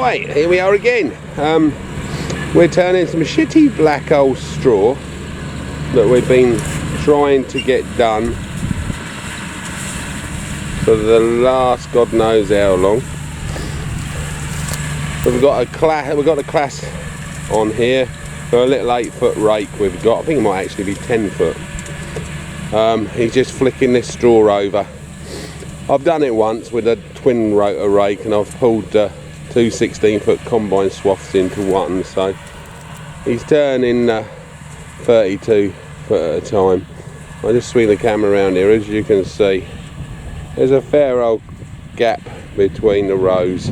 Right, here we are again. We're turning some shitty black old straw that we've been trying to get done for the last God knows how long. We've got a class on here for a little 8-foot rake we've got. I think it might actually be 10 foot. He's just flicking this straw over. I've done it once with a twin rotor rake and I've pulled two 16-foot combine swaths into one, so he's turning 32 foot at a time. I'll just swing the camera around here. As you can see, there's a fair old gap between the rows.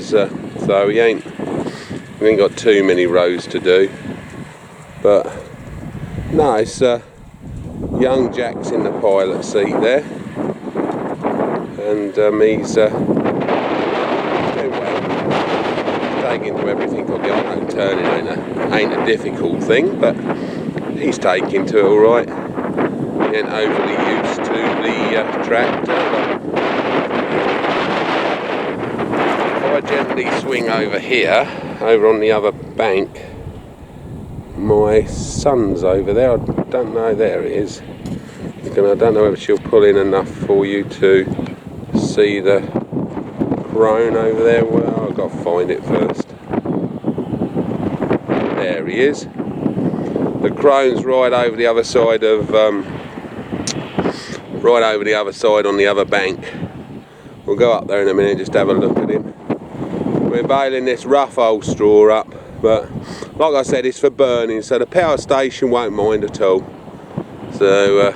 So we ain't got too many rows to do, but nice. Young Jack's in the pilot seat there, and he's taking to everything. I know turning ain't a difficult thing, but he's taking to it all right. He ain't overly used to the tractor. If I gently swing over here, over on the other bank, my son's over there. I don't know, there it is. I don't know whether she'll pull in enough for you to see the crone over there. Well, I've got to find it first. There he is. The crone's right over the other side of on the other bank. We'll go up there in a minute, just have a look at him. We're baling this rough old straw up, but like I said, it's for burning, so the power station won't mind at all. So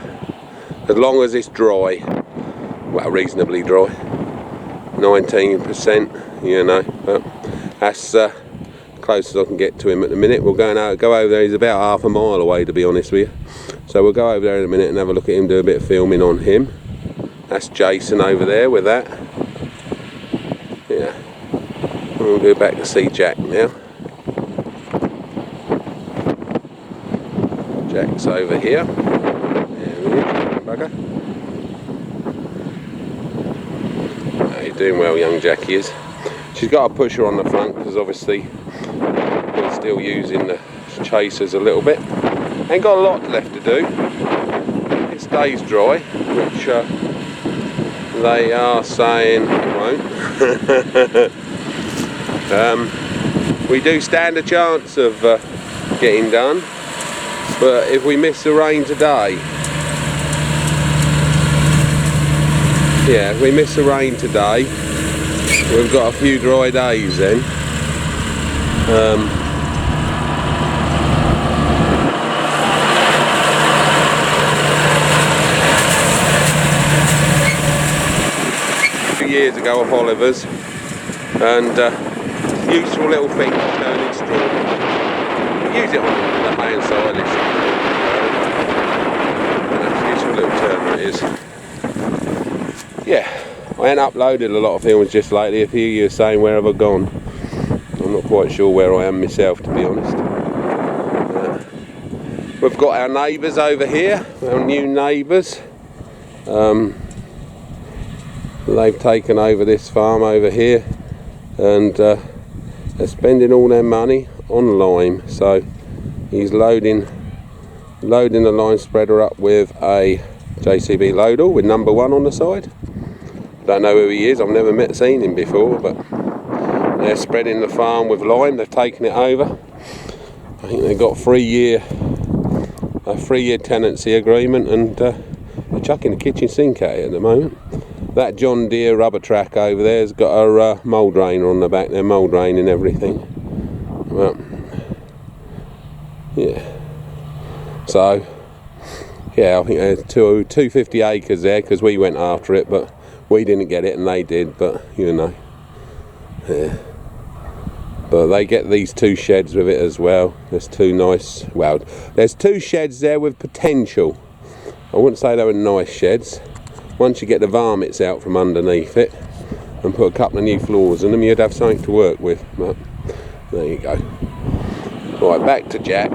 as long as it's dry, well, reasonably dry, 19%, you know, but that's close as I can get to him at the minute. We'll go over there. He's about half a mile away, to be honest with you, so we'll go over there in a minute and have a look at him, do a bit of filming on him. That's Jason over there with that. Yeah, we'll go back to see Jack now. Jack's over here. There he is, bugger. Oh, you're doing well, young Jackie is. She's got a pusher on the front because obviously we're still using the chasers a little bit. Ain't got a lot left to do. It stays dry, which they are saying it won't. We do stand a chance of getting done. But if we miss the rain today, if we miss the rain today, we've got a few dry days then. A few years ago of Oliver's, and useful little thing, turning straw. Use it on the hay and silage. Useful little turner it is. Yeah, I ain't uploaded a lot of films just lately. A few of you are saying, where have I gone? I'm not quite sure where I am myself, to be honest. We've got our neighbours over here, our new neighbours. They've taken over this farm over here, and they're spending all their money on lime. So he's loading the line spreader up with a JCB loader with number 1 on the side. Don't know who he is, I've never seen him before, but they're spreading the farm with lime. They've taken it over. I think they've got a 3-year tenancy agreement, and they're chucking the kitchen sink at it at the moment. That John Deere rubber track over there has got a mould drainer on the back. They're mould draining everything. Well, yeah. So, yeah, I think there's 250 acres there because we went after it, but we didn't get it and they did, but you know. Yeah. But they get these 2 sheds with it as well. There's 2 nice, well, there's 2 sheds there with potential. I wouldn't say they were nice sheds. Once you get the varmints out from underneath it and put a couple of new floors in them, you'd have something to work with. But there you go. Right, back to Jack.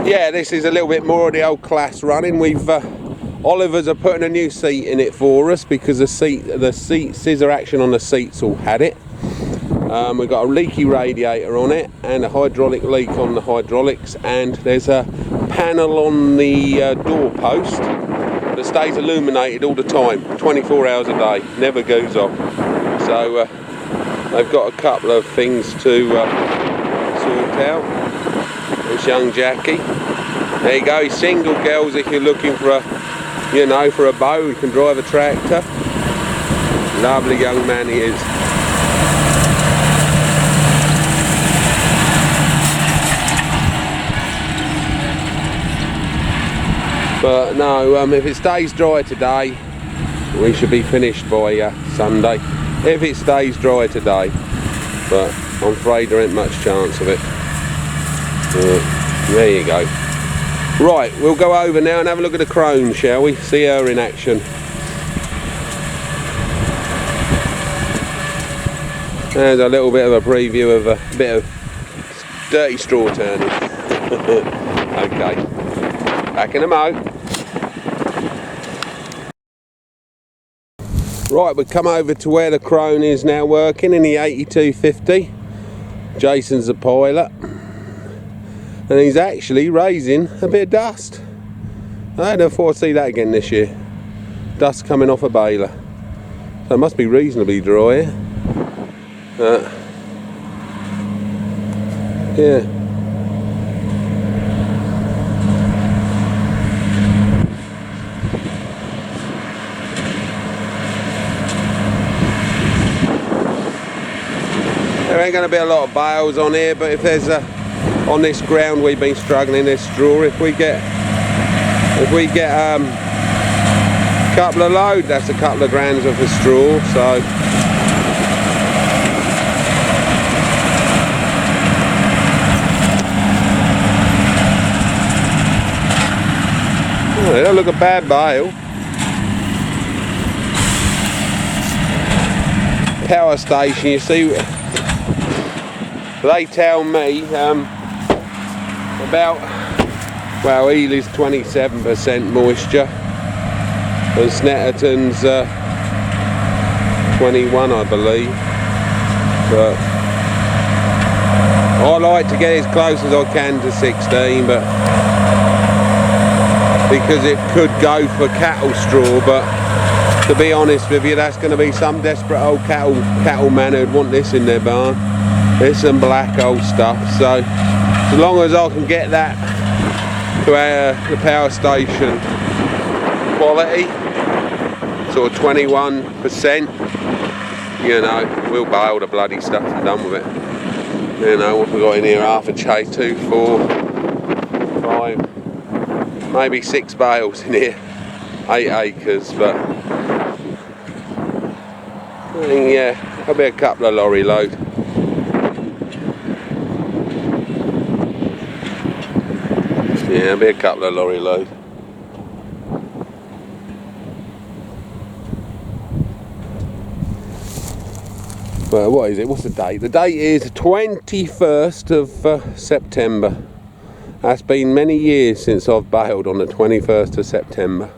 Yeah, this is a little bit more of the old class running. We've Oliver's are putting a new seat in it for us because the seat scissor action on the seats all had it. We've got a leaky radiator on it and a hydraulic leak on the hydraulics, and there's a panel on the door post that stays illuminated all the time, 24 hours a day, never goes off. So they've got a couple of things to sort out. This young Jackie, there you go, he's single, girls, if you're looking for a, you know, for a beau who can drive a tractor. Lovely young man he is. But no, if it stays dry today, we should be finished by Sunday. If it stays dry today, but I'm afraid there ain't much chance of it. There you go. Right, we'll go over now and have a look at the crone, shall we? See her in action. There's a little bit of a preview of a bit of dirty straw turning. Okay, back in a mo. Right, we've come over to where the crone is now working in the 8250. Jason's the pilot, and he's actually raising a bit of dust. I don't foresee that again this year. Dust coming off a baler, so it must be reasonably dry here. Yeah. There ain't going to be a lot of bales on here, but if there's on this ground we've been struggling, this straw, if we get a couple of load, that's a couple of grams of the straw. So they don't look a bad bale. Power station, you see, they tell me about, well, Ely's 27% moisture and Snetterton's 21, I believe. But I like to get as close as I can to 16, but because it could go for cattle straw, but to be honest with you, that's going to be some desperate old cattleman who'd want this in their barn. It's some black old stuff, so as long as I can get that to the power station quality, sort of 21%, you know, we'll bale the bloody stuff and done with it. You know, what we got in here, half a chase, 2, 4, 5, maybe 6 bales in here, 8 acres, but yeah, there'll be a couple of lorry load. Yeah, there'll be a couple of lorry load. Well, what is it? What's the date? The date is 21st of September. That's been many years since I've baled on the 21st of September.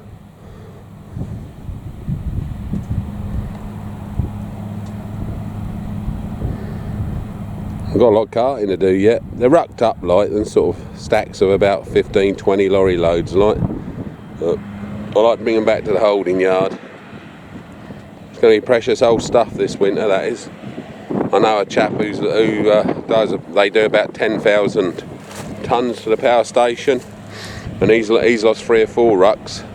I've got a lot of carting to do yet. They're rucked up like in sort of stacks of about 15-20 lorry loads like. But I like to bring them back to the holding yard. It's going to be precious old stuff this winter, that is. I know a chap they do about 10,000 tonnes to the power station, and he's lost 3 or 4 rucks.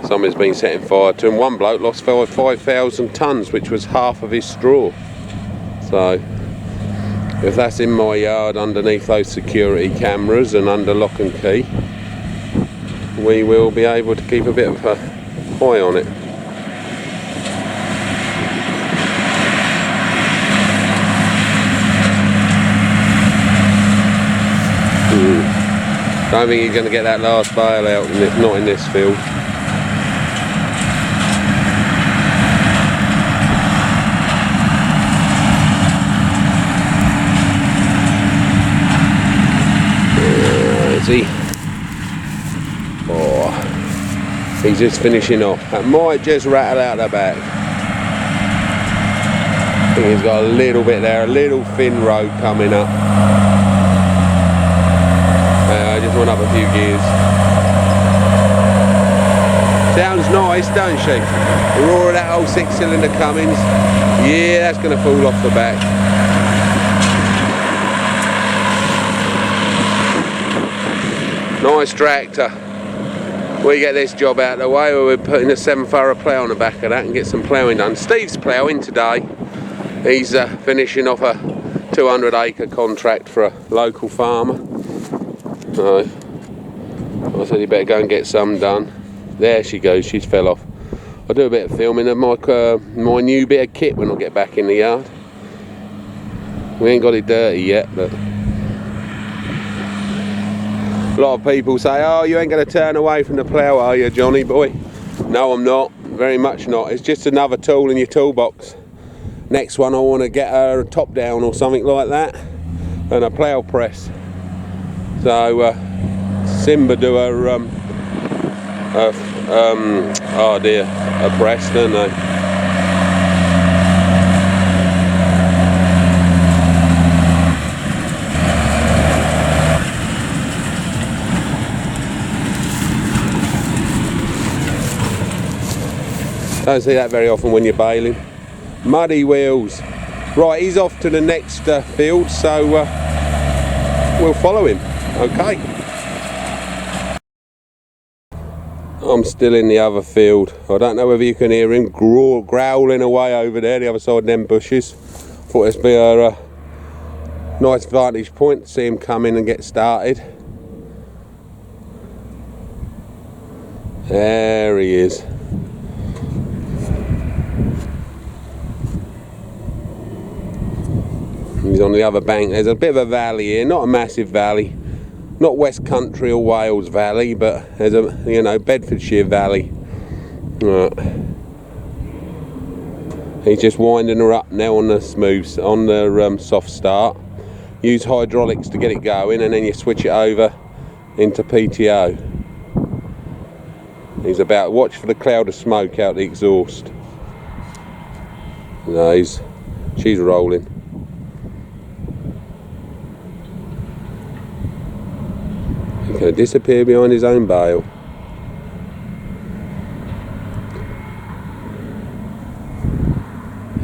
Somebody's been setting fire to him. One bloke lost 5,000 tonnes, which was half of his straw. So if that's in my yard underneath those security cameras and under lock and key, we will be able to keep a bit of an eye on it. Don't think he's going to get that last bale out, not in this field. Is he? Oh. He's just finishing off. That might just rattle out the back. I think he's got a little bit there, a little thin road coming up. I just went up a few gears. Sounds nice, don't she? The roar of that old 6-cylinder Cummins. Yeah, that's going to fall off the back. Nice tractor. We get this job out of the way where we're putting a 7-furrow plough on the back of that and get some ploughing done. Steve's ploughing today. He's finishing off a 200-acre contract for a local farmer. So I said you better go and get some done. There she goes, she's fell off. I'll do a bit of filming of my new bit of kit when I get back in the yard. We ain't got it dirty yet, but a lot of people say, oh, you ain't going to turn away from the plough, are you, Johnny boy? No, I'm not. Very much not. It's just another tool in your toolbox. Next one, I want to get a top down or something like that, and a plough press. So Simba do a oh dear, a press, don't they? Don't see that very often when you're baling. Muddy wheels. Right, he's off to the next field, so we'll follow him. Okay. I'm still in the other field. I don't know whether you can hear him growling away over there, the other side of them bushes. Thought this would be a nice vantage point to see him come in and get started. There he is. He's on the other bank. There's a bit of a valley here, not a massive valley, not West Country or Wales Valley, but there's a, you know, Bedfordshire Valley. He's just winding her up now on the smooth, on the soft start. Use hydraulics to get it going, and then you switch it over into PTO. He's about, watch for the cloud of smoke out the exhaust. No, she's rolling. He's going to disappear behind his own bale.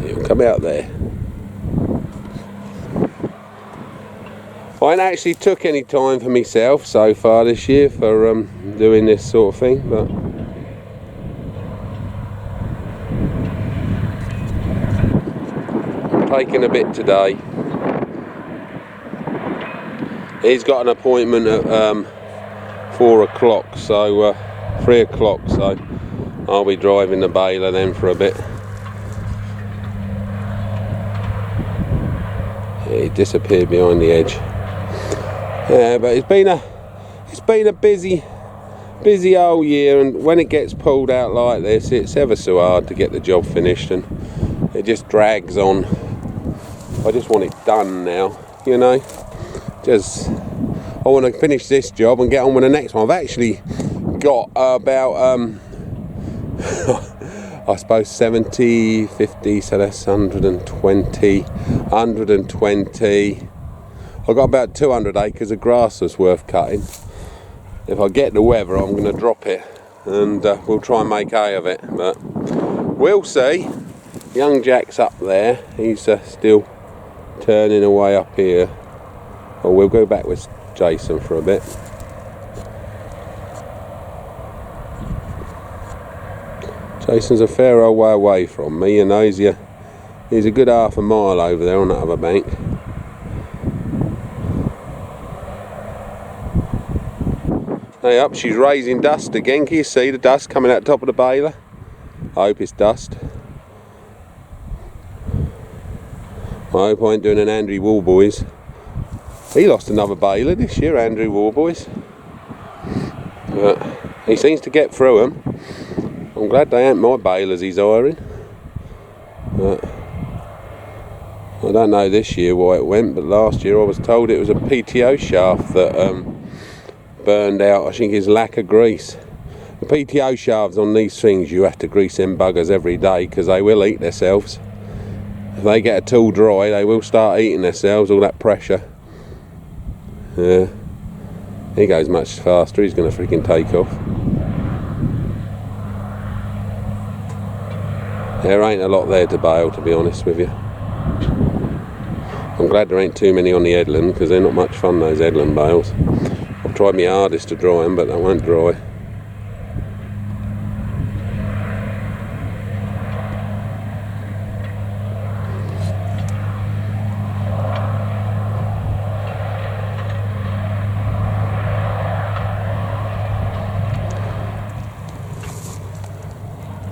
He'll come out there. I ain't actually took any time for myself so far this year for doing this sort of thing, but I'm taking a bit today. He's got an appointment at 4 o'clock, so 3 o'clock, so I'll be driving the baler then for a bit. Yeah, he disappeared behind the edge. Yeah, but it's been a busy old year, and when it gets pulled out like this, it's ever so hard to get the job finished, and it just drags on. I just want it done now, you know. I want to finish this job and get on with the next one. I've actually got about I suppose 70, 50, so that's 120. I've got about 200 acres of grass that's worth cutting. If I get the weather, I'm going to drop it, and we'll try and make hay of it, but we'll see. Young Jack's up there. He's still turning away up here. Or we'll go back with Jason for a bit. Jason's a fair old way away from me, you know. He's a good half a mile over there on that other bank. Hey up, she's raising dust again. Can you see the dust coming out the top of the baler? I hope it's dust. I hope I ain't doing an Andrew Wallboys. He lost another baler this year, Andrew Wallboys. But he seems to get through them. I'm glad they ain't my balers he's hiring. But I don't know this year why it went, but last year I was told it was a PTO shaft that burned out. I think it's lack of grease. The PTO shafts on these things, you have to grease them buggers every day because they will eat themselves. If they get a tool dry, they will start eating themselves, all that pressure. Yeah. He goes much faster, he's going to freaking take off. There ain't a lot there to bail, to be honest with you. I'm glad there ain't too many on the headland because they're not much fun, those headland bales. I've tried my hardest to dry them, but they won't dry.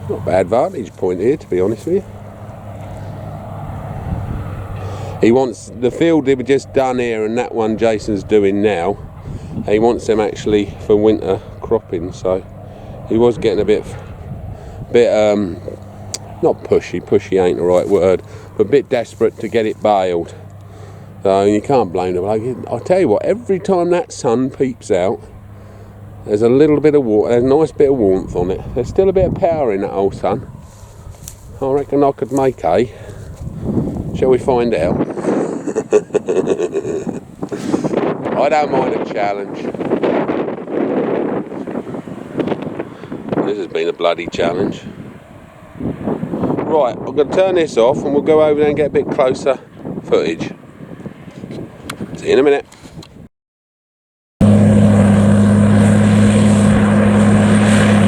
Not a bad vantage point here, to be honest with you. He wants the field they were just done here, and that one Jason's doing now. He wants them actually for winter cropping, so he was getting a bit not pushy. Pushy ain't the right word, but a bit desperate to get it baled. So you can't blame them. I tell you what, every time that sun peeps out, there's a little bit of water, there's a nice bit of warmth on it. There's still a bit of power in that old sun. I reckon I could make hay. Shall we find out? I don't mind a challenge. This has been a bloody challenge. Right, I'm going to turn this off and we'll go over there and get a bit closer footage. See you in a minute.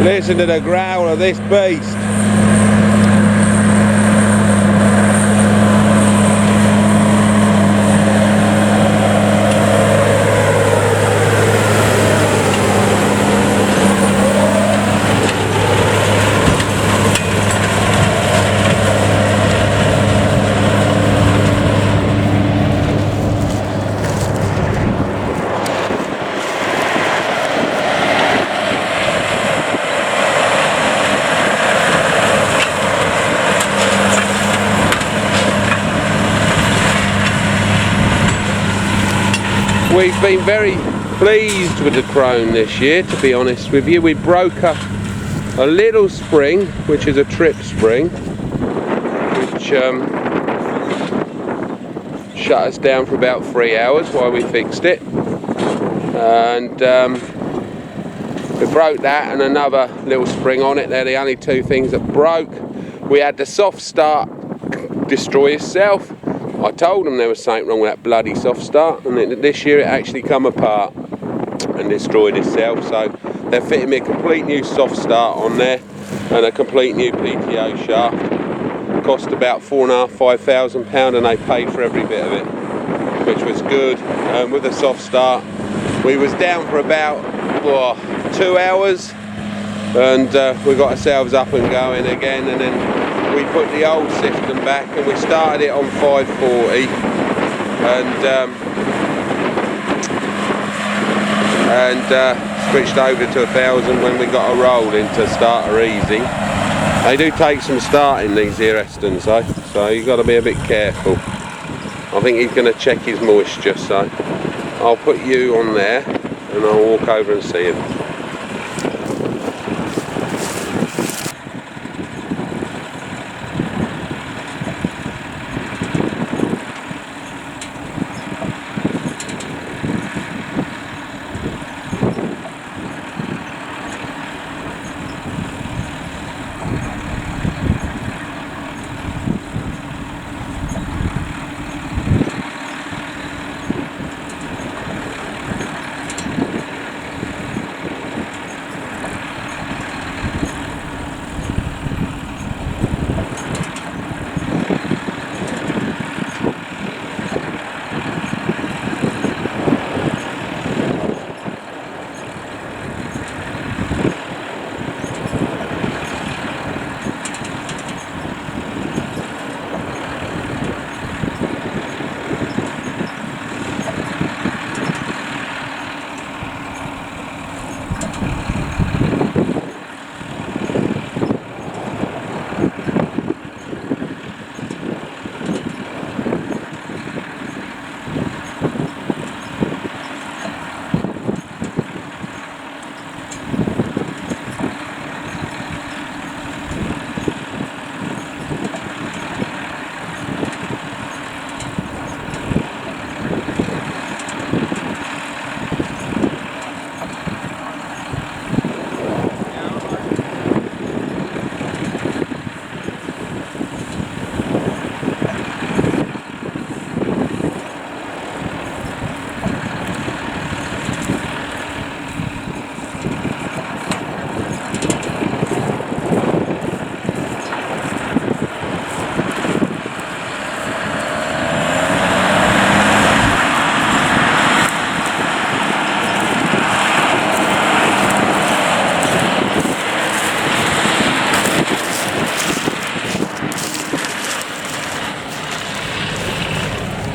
Listen to the growl of this beast. We've been very pleased with the chrome this year, to be honest with you. We broke up a little spring, which is a trip spring, which shut us down for about 3 hours while we fixed it. And we broke that and another little spring on it. They're the only two things that broke. We had the soft start destroy itself. I told them there was something wrong with that bloody soft start, and this year it actually come apart and destroyed itself. So they're fitting me a complete new soft start on there and a complete new PTO shaft. Cost about £4,500–5,000, and they paid for every bit of it, which was good. With the soft start, we was down for about 2 hours, and we got ourselves up and going again, and then we put the old system back and we started it on 540 and switched over to 1000 when we got a roll into starter easy. They do take some starting, these here Estons though, so you've got to be a bit careful. I think he's going to check his moisture, so I'll put you on there and I'll walk over and see him.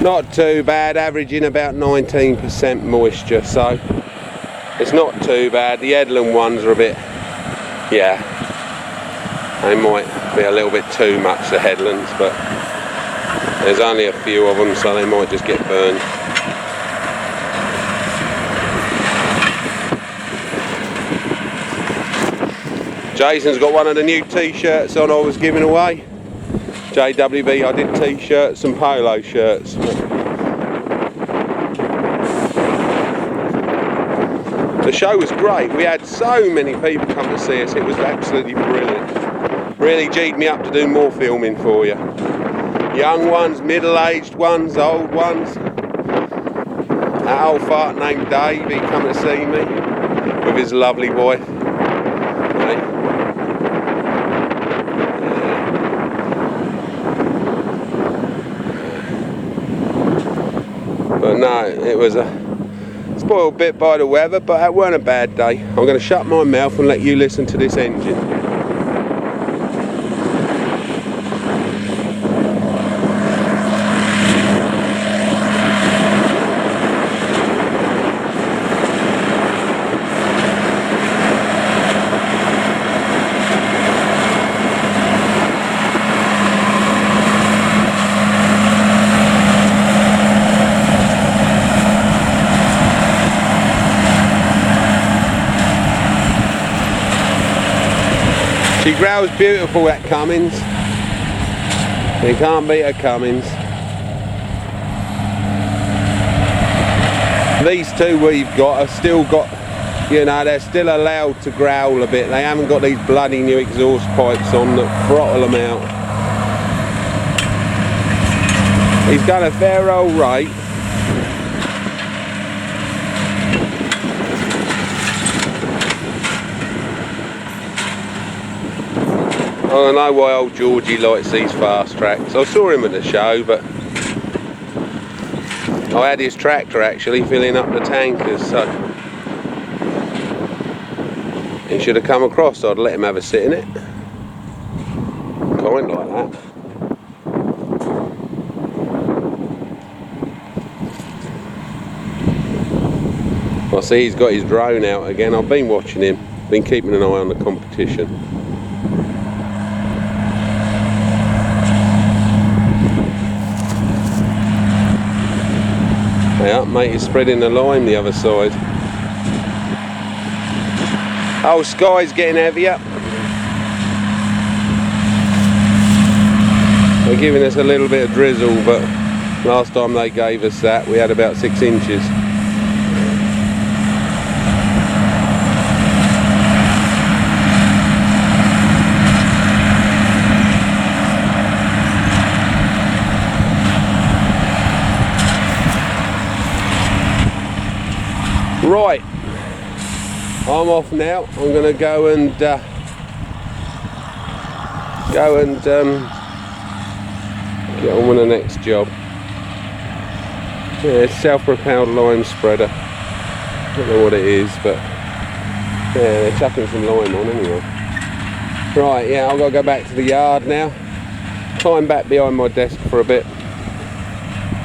Not too bad, averaging about 19% moisture, so it's not too bad. The headland ones are a bit, yeah, they might be a little bit too much, the headlands, but there's only a few of them, so they might just get burned. Jason's got one of the new t-shirts on I was giving away. JWB, I did t-shirts and polo shirts. The show was great. We had so many people come to see us. It was absolutely brilliant. Really G'd me up to do more filming for you. Young ones, middle-aged ones, old ones. That old fart named Dave, he come to see me with his lovely wife. But no, it was a spoiled bit by the weather, but that weren't a bad day. I'm going to shut my mouth and let you listen to this engine. She growls beautiful, that Cummins. You can't beat a Cummins. These two we've got have still got, you know, they're still allowed to growl a bit. They haven't got these bloody new exhaust pipes on that throttle them out. He's got a fair old rate. I don't know why old Georgie likes these fast tracks. I saw him at the show, but I had his tractor actually filling up the tankers, so he should have come across. I'd let him have a sit in it. Kind like that. I see he's got his drone out again. I've been watching him, been keeping an eye on the competition. Yeah, mate, he's spreading the lime the other side. Oh, sky's getting heavier. They're giving us a little bit of drizzle, but last time they gave us that, we had about 6 inches. Right, I'm off now. I'm going to go and get on with the next job. Yeah, it's self-propelled lime spreader. Don't know what it is, but yeah, they're chucking some lime on anyway. Right, yeah, I've got to go back to the yard now. Climb back behind my desk for a bit.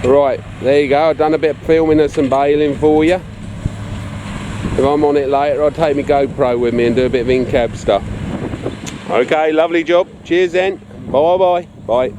Right, there you go. I've done a bit of filming and some bailing for you. If I'm on it later, I'll take my GoPro with me and do a bit of in-cab stuff. Okay, lovely job. Cheers then. Bye-bye. Bye.